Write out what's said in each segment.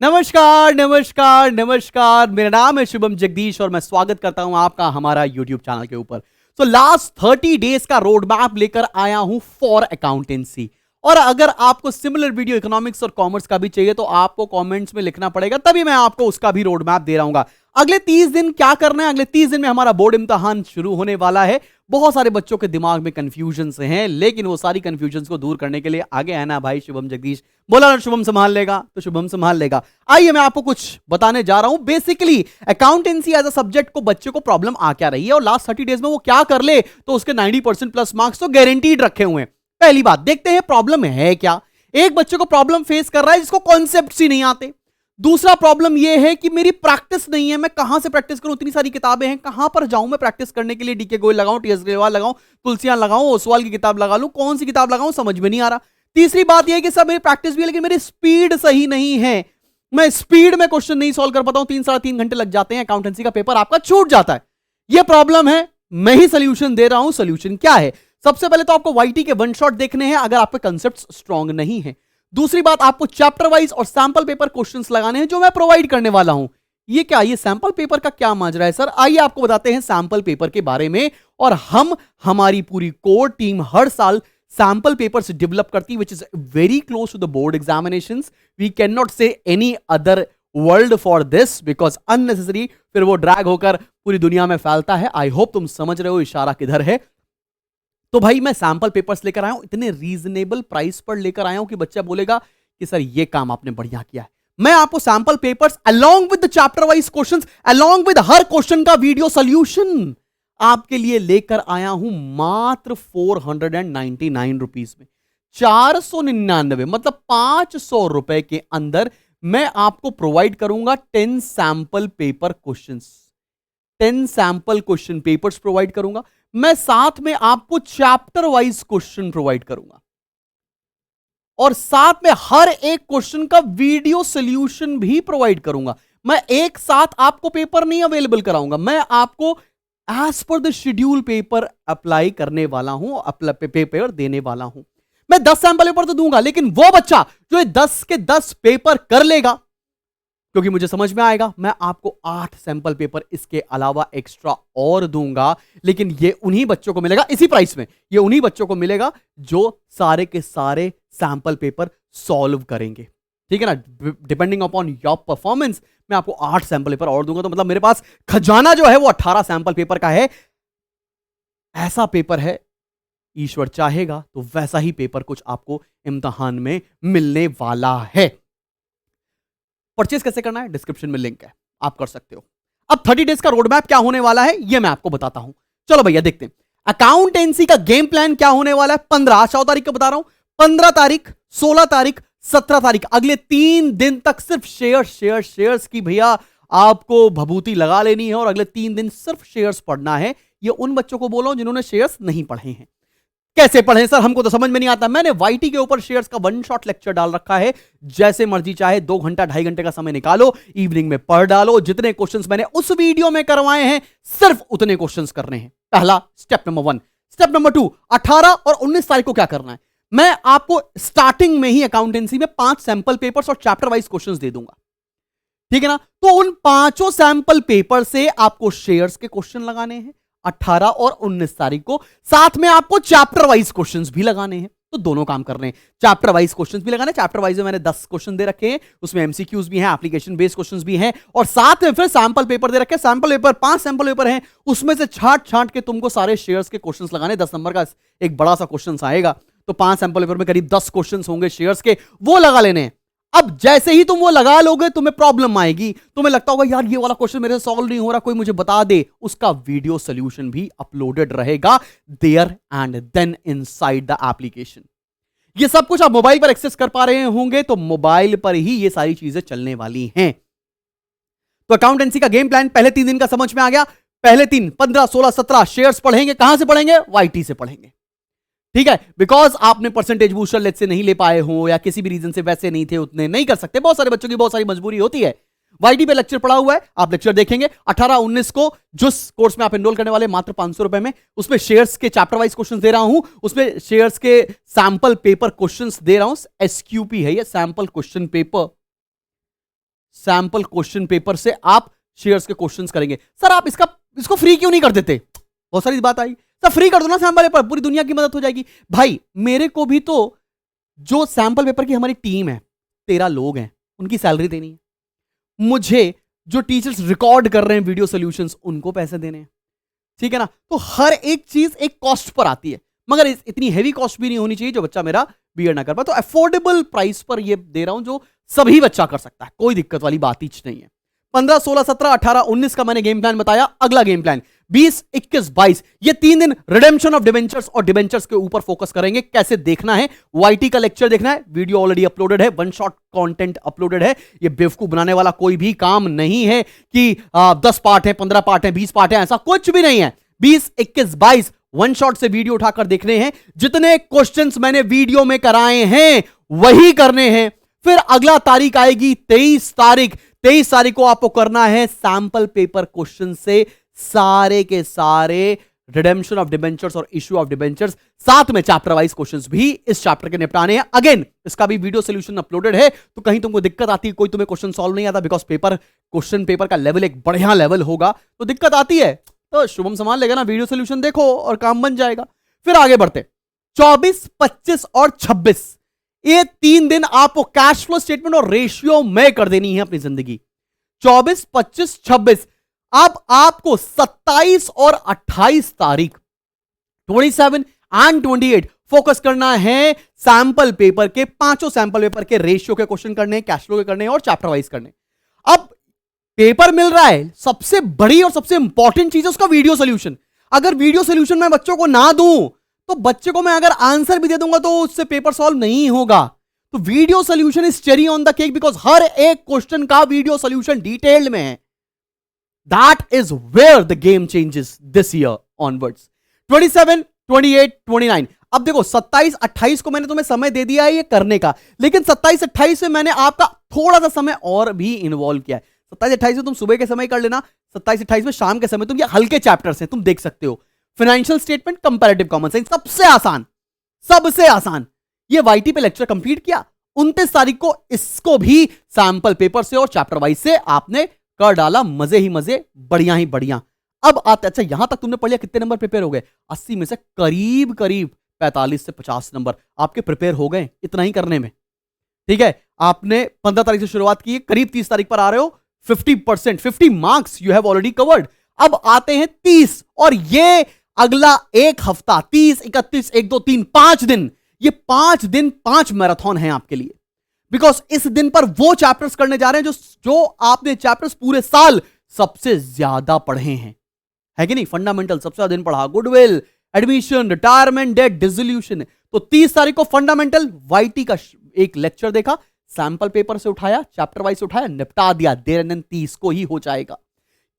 नमस्कार नमस्कार नमस्कार, मेरा नाम है शुभम जगदीश और मैं स्वागत करता हूं आपका हमारा यूट्यूब चैनल के ऊपर। लास्ट 30 डेज का रोड मैप लेकर आया हूं फॉर अकाउंटेंसी। और अगर आपको सिमिलर वीडियो इकोनॉमिक्स और कॉमर्स का भी चाहिए तो आपको कमेंट्स में लिखना पड़ेगा, तभी मैं आपको उसका भी रोड मैप दे रहा हूं। अगले 30 दिन क्या करना है? अगले 30 दिन में हमारा बोर्ड इम्तिहान शुरू होने वाला है। बहुत सारे बच्चों के दिमाग में कंफ्यूजन हैं, लेकिन वो सारी कंफ्यूजन को दूर करने के लिए आगे है ना भाई शुभम जगदीश। बोला ना शुभम संभाल लेगा, तो शुभम संभाल लेगा। आइए मैं आपको कुछ बताने जा रहा हूं। Basically accountancy as a subject को बच्चे को प्रॉब्लम आ क्या रही है और लास्ट 30 डेज में वो क्या कर ले तो उसके 90% प्लस मार्क्स तो गारंटीड रखे हुए हैं। पहली बात देखते हैं प्रॉब्लम है क्या। एक बच्चे को प्रॉब्लम फेस कर रहा है जिसको कॉन्सेप्ट्स ही नहीं आते। दूसरा प्रॉब्लम यह है कि मेरी प्रैक्टिस नहीं है, मैं कहां से प्रैक्टिस करूं, इतनी सारी किताबें हैं, कहां पर जाऊं मैं प्रैक्टिस करने के लिए। डीके गोयल लगाऊं, टीएस ग्रेवाल लगाऊं, तुलसियां लगाऊं, ओसवाल की किताब लगा लूं, कौन सी किताब लगाऊं समझ में नहीं आ रहा। तीसरी बात यह है कि सब मेरी प्रैक्टिस भी है लेकिन मेरी स्पीड सही नहीं है, मैं स्पीड में क्वेश्चन नहीं सॉल्व कर पाता हूं, 3-3.5 घंटे लग जाते हैं, अकाउंटेंसी का पेपर आपका छूट जाता है। यह प्रॉब्लम है, मैं ही सोल्यूशन दे रहा हूं। सोल्यूशन क्या है? सबसे पहले तो आपको वाईटी के वन शॉट देखने हैं अगर आपके कंसेप्ट स्ट्रांग नहीं है। दूसरी बात, आपको चैप्टर वाइज और सैंपल पेपर क्वेश्चंस लगाने हैं जो मैं प्रोवाइड करने वाला हूं। ये क्या, ये सैंपल पेपर का क्या माजरा है सर? आइए आपको बताते हैं सैंपल पेपर के बारे में। और हमारी पूरी कोर टीम हर साल सैंपल पेपर्स डेवलप करती है, which is very close to the board examinations. We can not say any other world for this because unnecessary फिर वो ड्रैग होकर पूरी दुनिया में फैलता है। आई होप तुम समझ रहे हो इशारा किधर है। तो भाई मैं सैंपल पेपर्स लेकर आया हूं, इतने रीजनेबल प्राइस पर लेकर आया हूं कि बच्चा बोलेगा कि सर ये काम आपने बढ़िया किया है। मैं आपको sample papers along with the chapter wise questions, along with her question का वीडियो सॉल्यूशन आपके लिए लेकर आया हूं मात्र 499 रुपीस में। 499 मतलब 500 रुपए के अंदर मैं आपको प्रोवाइड करूंगा 10 sample paper questions, 10 sample question papers provide करूंगा। मैं साथ में आपको चैप्टर वाइज क्वेश्चन प्रोवाइड करूंगा और साथ में हर एक क्वेश्चन का वीडियो सॉल्यूशन भी प्रोवाइड करूंगा। मैं एक साथ आपको पेपर नहीं अवेलेबल कराऊंगा, मैं आपको as per the schedule paper apply करने वाला हूं, पेपर देने वाला हूं। मैं 10 सैंपल पेपर तो दूंगा, लेकिन वो बच्चा जो 10 के 10 पेपर कर लेगा, क्योंकि मुझे समझ में आएगा, मैं आपको 8 सैंपल पेपर इसके अलावा एक्स्ट्रा और दूंगा। लेकिन ये उन्हीं बच्चों को मिलेगा इसी प्राइस में, ये उन्हीं बच्चों को मिलेगा जो सारे के सारे सैंपल पेपर सॉल्व करेंगे। ठीक है ना? डिपेंडिंग अपॉन योर परफॉर्मेंस मैं आपको 8 सैंपल पेपर और दूंगा। तो मतलब मेरे पास खजाना जो है वो 18 सैंपल पेपर का है। ऐसा पेपर है, ईश्वर चाहेगा तो वैसा ही पेपर कुछ आपको इम्तिहान में मिलने वाला है। परचेस कैसे करना है? डिस्क्रिप्शन में लिंक है, आप कर सकते हो। अब 30 डेज का रोड मैप क्या होने वाला है ये मैं आपको बताता हूं। चलो भैया देखते हैं अकाउंटेंसी का गेम प्लान क्या होने वाला है। 15 14 तारीख को बता रहा हूं, 15 तारीख, 16 तारीख, 17 तारीख, अगले 3 दिन तक सिर्फ शेयर्स की भैया आपको भभूति लगा लेनी है और अगले 3 दिन सिर्फ शेयर्स पढ़ना है। ये उन बच्चों को बोल रहा हूं जिन्होंने शेयर्स नहीं पढ़े हैं। कैसे पढ़ें सर? हमको तो समझ में नहीं आता। मैंने वाईटी के ऊपर शेयर्स का वन शॉट लेक्चर डाल रखा है, जैसे मर्जी चाहे 2 घंटा 2.5 घंटे का समय निकालो, इवनिंग में पढ़ डालो। जितने क्वेश्चंस मैंने उस वीडियो में करवाए हैं सिर्फ उतने क्वेश्चंस करने हैं। पहला स्टेप नंबर 1। स्टेप नंबर 2, 18 और 19 तारीख को क्या करना है? मैं आपको स्टार्टिंग में ही अकाउंटेंसी में 5 सैंपल पेपर्स और चैप्टर वाइज क्वेश्चंस दे दूंगा। ठीक है ना? तो उन 5 सैंपल पेपर से आपको शेयर्स के क्वेश्चन लगाने हैं 18 और 19 तारीख को। साथ में आपको चैप्टर वाइज क्वेश्चंस भी लगाने हैं। तो दोनों काम करने हैं, चैप्टर वाइज क्वेश्चंस भी लगाने। चैप्टर वाइज में मैंने 10 क्वेश्चन दे रखे हैं, उसमें एमसीक्यूज भी हैं, एप्लीकेशन बेस्ड क्वेश्चंस भी हैं, और साथ में फिर सैंपल पेपर दे रखे हैं। सैंपल पेपर 5 सैंपल पेपर हैं, उसमें से छांट छांट के तुमको सारे शेयर्स के क्वेश्चंस लगाने। 10 नंबर का एक बड़ा सा क्वेश्चन आएगा, तो 5 सैंपल पेपर में करीब 10 क्वेश्चन होंगे शेयर्स के, वो लगा लेने हैं। अब जैसे ही तुम वो लगा लोगे तुम्हें प्रॉब्लम आएगी, तुम्हें लगता होगा यार ये वाला क्वेश्चन मेरे से सॉल्व नहीं हो रहा, कोई मुझे बता दे। उसका वीडियो सॉल्यूशन भी अपलोडेड रहेगा there and then inside the application. ये सब कुछ आप मोबाइल पर एक्सेस कर पा रहे होंगे, तो मोबाइल पर ही ये सारी चीजें चलने वाली हैं। तो अकाउंटेंसी का गेम प्लान पहले 3 दिन का समझ में आ गया। पहले 3, 15, 16, 17 शेयर्स पढ़ेंगे। कहां से पढ़ेंगे? वाईटी से पढ़ेंगे। ठीक है? बिकॉज आपने परसेंटेज बूस्टर लेट से नहीं ले पाए हो या किसी भी रीजन से वैसे नहीं थे, उतने नहीं कर सकते। बहुत सारे बच्चों की बहुत सारी मजबूरी होती है। वाईटी पे लेक्चर पड़ा हुआ है, आप लेक्चर देखेंगे। 18-19 को जिस कोर्स में आप एनरोल करने वाले मात्र 500 रुपए में, उसमें शेयर्स के चैप्टर वाइज क्वेश्चंस दे रहा हूं, उसमें शेयर्स के सैंपल पेपर क्वेश्चंस दे रहा हूं। एसक्यूपी है ये, sample question paper. Sample question paper से आप शेयर्स के क्वेश्चंस करेंगे। सर आप इसको फ्री क्यों नहीं कर देते? बहुत सारी बात आई, सर फ्री कर दो ना सैंपल पेपर, पूरी दुनिया की मदद हो जाएगी। भाई मेरे को भी तो जो सैंपल पेपर की हमारी टीम है, 13 लोग हैं, उनकी सैलरी देनी है। मुझे जो टीचर्स रिकॉर्ड कर रहे हैं वीडियो सॉल्यूशंस, उनको पैसे देने हैं, ठीक है ना। तो हर एक चीज एक कॉस्ट पर आती है, मगर इतनी हेवी कॉस्ट भी नहीं होनी चाहिए जो बच्चा मेरा बीएड ना कर पाए। तो अफोर्डेबल प्राइस पर ये दे रहा हूं जो सभी बच्चा कर सकता है, कोई दिक्कत वाली बात ही नहीं है। 15, 16, 17, 18, 19 का मैंने गेम प्लान बताया। अगला गेम प्लान 20, 21, 22, ये 3 दिन रिडेम्पशन ऑफ डिबेंचर्स और डिबेंचर्स के ऊपर फोकस करेंगे। कैसे देखना है, वाईटी का लेक्चर देखना है, वीडियो ऑलरेडी अपलोडेड है, वन शॉट कंटेंट अपलोडेड है। ये बेवकूफ बनाने वाला कोई भी काम नहीं है कि 10 पार्ट है, 15 पार्ट है, 20 पार्ट है, ऐसा कुछ भी नहीं है। 20, 21, 22 वन शॉट से वीडियो उठाकर देखने हैं। जितने क्वेश्चंस मैंने वीडियो में कराए हैं वही करने हैं। फिर अगला तारीख आएगी 23 तारीख। 23 तारीख को आपको करना है सैंपल पेपर क्वेश्चन से सारे के सारे रिडेम्पशन ऑफ डिबेंचर्स और इश्यू ऑफ डिबेंचर्स, साथ में चैप्टर वाइज क्वेश्चंस भी इस चैप्टर के निपटाने हैं। अगेन इसका भी वीडियो सोल्यूशन अपलोडेड है, तो कहीं तुमको दिक्कत आती है, कोई तुम्हें क्वेश्चन सॉल्व नहीं आता, बिकॉज क्वेश्चन पेपर का लेवल एक बढ़िया लेवल होगा, तो दिक्कत आती है तो शुभम संभाल लेगा ना, वीडियो सोल्यूशन देखो और काम बन जाएगा। फिर आगे बढ़ते 24, 25 और 26, ये 3 दिन आपको कैश फ्लो स्टेटमेंट और रेशियो में कर देनी है अपनी जिंदगी। 24, 25, 26। अब आपको 27 और 28 तारीख 27 एंड 28 फोकस करना है सैंपल पेपर के, पांचों सैंपल पेपर के रेशियो के क्वेश्चन करने, कैश फ्लो के करने और चैप्टर वाइज करने। अब पेपर मिल रहा है, सबसे बड़ी और सबसे इंपॉर्टेंट चीज है उसका वीडियो सोल्यूशन। अगर वीडियो सोल्यूशन मैं बच्चों को ना दूं तो बच्चे को मैं अगर आंसर भी दे दूंगा तो उससे पेपर सॉल्व नहीं होगा। तो video solution is cherry on the cake, because हर एक क्वेश्चन का वीडियो सोल्यूशन डिटेल्ड में है। That is where the game changes this year onwards. 27, 28, 29। अब देखो 27, 28 को मैंने तुम्हें समय दे दिया है ये करने का, लेकिन 27, 28 में मैंने आपका थोड़ा सा समय और भी इन्वॉल्व किया है। 27, 28 में तुम सुबह के समय कर लेना, 27, 28 में शाम के समय तुम ये हल्के चैप्टर्स हैं, तुम देख सकते हो। Financial statement, comparative common sense, सबसे आसान, सबसे आसान। ये वाईटी पे लेक्चर कंप्लीट किया। 29 तारीख को इसको भी सैंपल पेपर से और चैप्टर वाइज से आपने कर डाला, मजे ही मजे, बढ़िया ही बढ़िया। अब आते, अच्छा यहां तक तुमने पढ़ लिया, कितने नंबर प्रिपेयर हो गए? 80 में से करीब करीब 45 से 50 नंबर आपके प्रिपेयर हो गए इतना ही करने में, ठीक है। आपने 15 तारीख से शुरुआत की, करीब 30 तारीख पर आ रहे हो। 50%, 50 marks you have already covered. अब आते हैं 30, और ये अगला एक हफ्ता 30, 31, 1, 2, 3, 5 दिन, ये 5 दिन 5 मैराथन हैं आपके लिए। बिकॉज इस दिन पर वो चैप्टर्स करने जा रहे हैं जो आपने चैप्टर्स पूरे साल सबसे ज्यादा पढ़े हैं, है कि नहीं। फंडामेंटल सबसे ज्यादा दिन पढ़ा, goodwill, admission, retirement, date, dissolution. तो 30 तारीख को फंडामेंटल वाईटी का एक लेक्चर देखा, सैंपल पेपर से उठाया, चैप्टर वाइज से उठाया, निपटा दिया, देर एंड 30 को ही हो जाएगा।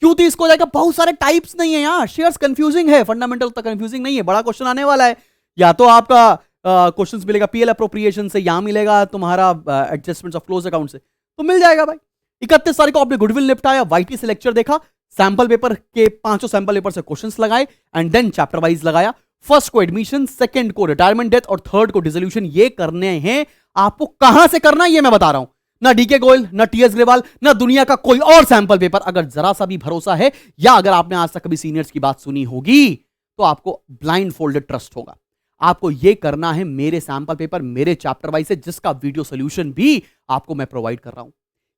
क्यों 30 को हो जाएगा? बहुत सारे टाइप्स नहीं है यार, शेयर्स कंफ्यूजिंग है, फंडामेंटल तक कंफ्यूजिंग नहीं है। बड़ा क्वेश्चन आने वाला है, या तो आपका क्वेश्चंस मिलेगा पीएल अप्रोप्रिएशन से, या मिलेगा तुम्हारा एडजस्टमेंट्स ऑफ क्लोज अकाउंट से, तो मिल जाएगा भाई। 31 तारीख को आपने गुडविल निपटाया, वाईटी से लेक्चर देखा, सैंपल पेपर के पांचों सैंपल पेपर से क्वेश्चंस लगाए एंड देन चैप्टर वाइज लगाया। फर्स्ट को एडमिशन, सेकंड को रिटायरमेंट डेथ और थर्ड को डिसोल्यूशन। ये करने हैं आपको। कहां से करना ये मैं बता रहा हूं, ना डीके गोयल, ना टीएस ग्रेवाल, ना दुनिया का कोई और सैंपल पेपर। अगर जरा सा भी भरोसा है, या अगर आपने आज तक कभी सीनियर्स की बात सुनी होगी, तो आपको ब्लाइंड फोल्डेड ट्रस्ट होगा। आपको यह करना है मेरे सैंपल पेपर, मेरे चैप्टर वाइज से, जिसका वीडियो सोल्यूशन भी आपको मैं प्रोवाइड कर रहा हूं।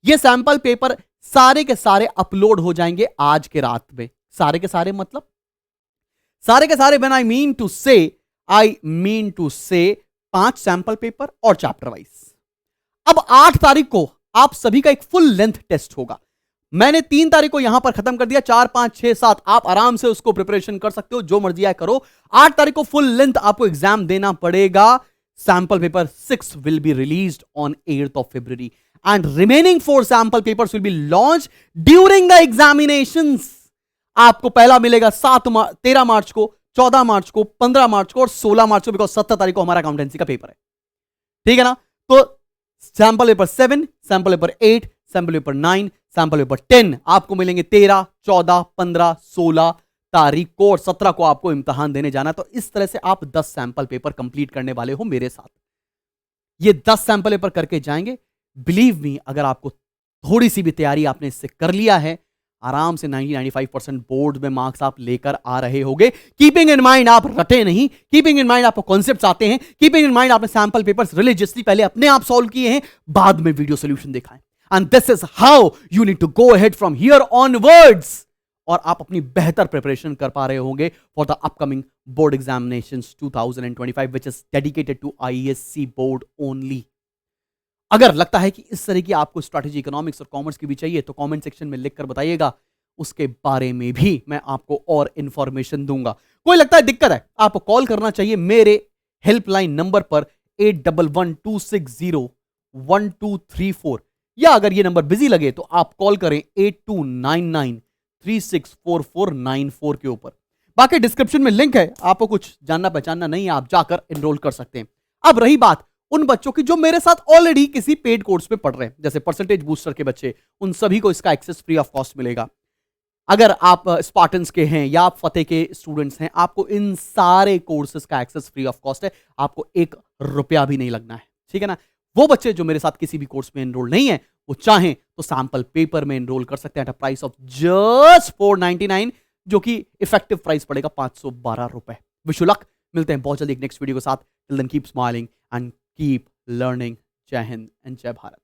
ये सैंपल पेपर सारे के सारे अपलोड हो जाएंगे आज के रात में। सारे के सारे मतलब सारे के सारे, व्हेन आई मीन टू से 5 सैंपल पेपर और चैप्टर वाइज। अब 8 तारीख को आप सभी का एक फुल लेंथ टेस्ट होगा। मैंने 3 तारीख को यहां पर खत्म कर दिया, 4, 5, 6, 7 आप आराम से उसको प्रिपरेशन कर सकते हो, जो मर्जी आए करो। 8 तारीख को फुल लेंथ आपको एग्जाम देना पड़ेगा। Sample paper 6 will be released on 8th of February and remaining 4 sample papers will be launched during the examinations। आपको पहला मिलेगा 13 मार्च को, 14 मार्च को, 15 मार्च को और 16 मार्च को, बिकॉज 17 तारीख को हमारा अकाउंटेंसी का पेपर है, ठीक है ना। तो sample paper 7, sample paper 8, sample paper 9, sample paper 10 आपको मिलेंगे 13, 14, 15, 16 तारीख को, और 17 को आपको इम्तिहान देने जाना। तो इस तरह से आप 10 सैंपल पेपर कंप्लीट करने वाले हो मेरे साथ। ये 10 सैंपल पेपर करके जाएंगे। बिलीव मी, अगर आपको थोड़ी सी भी तैयारी आपने इससे कर लिया है, आराम से 90-95% बोर्ड में मार्क्स आप लेकर आ रहे होगे। कीपिंग इन माइंड आप रटे नहीं, कीपिंग इन माइंड आपको कॉन्सेप्ट्स आते हैं, कीपिंग इन माइंड आपने सैंपल पेपर्स रिलीजियसली पहले अपने आप सॉल्व किए हैं, बाद में वीडियो सोल्यूशन देखा है। And this is how you need to go ahead from here onwards, और आप अपनी बेहतर प्रिपरेशन कर पा रहे होंगे for the upcoming board examinations 2025 which is dedicated to ISC board only. अगर लगता है कि इस तरह की आपको स्ट्रैटेजी इकोनॉमिक्स और कॉमर्स की भी चाहिए तो कमेंट सेक्शन में लिखकर बताइएगा, उसके बारे में भी मैं आपको और इंफॉर्मेशन दूंगा। कोई लगता है दिक्कत है, आपको कॉल करना चाहिए मेरे हेल्पलाइन नंबर पर 8112601234, या अगर ये नंबर बिजी लगे तो आप कॉल करें 8299364494 के ऊपर। बाकी डिस्क्रिप्शन में लिंक है, आपको कुछ जानना पहचानना नहीं है, आप जाकर एनरोल कर सकते हैं। अब रही बात उन बच्चों की जो मेरे साथ ऑलरेडी किसी पेड कोर्स में पढ़ रहे हैं, जैसे परसेंटेज बूस्टर के बच्चे, उन सभी को इसका एक्सेस फ्री ऑफ कॉस्ट मिलेगा। अगर आप स्पार्टन्स के हैं या आप फतेह के स्टूडेंट्स हैं, आपको इन सारे कोर्सेज का एक्सेस फ्री ऑफ कॉस्ट है, आपको ₹1 भी नहीं लगना है, ठीक है ना। वो बच्चे जो मेरे साथ किसी भी कोर्स में एनरोल नहीं है, वो चाहें तो सैंपल पेपर में एनरोल कर सकते हैं at a price of just $499, जो कि इफेक्टिव प्राइस पड़ेगा ₹512। विश यू लक, मिलते हैं बहुत जल्दी एक नेक्स्ट वीडियो के साथ। Till then keep smiling and keep learning. जय हिंद एंड जय भारत।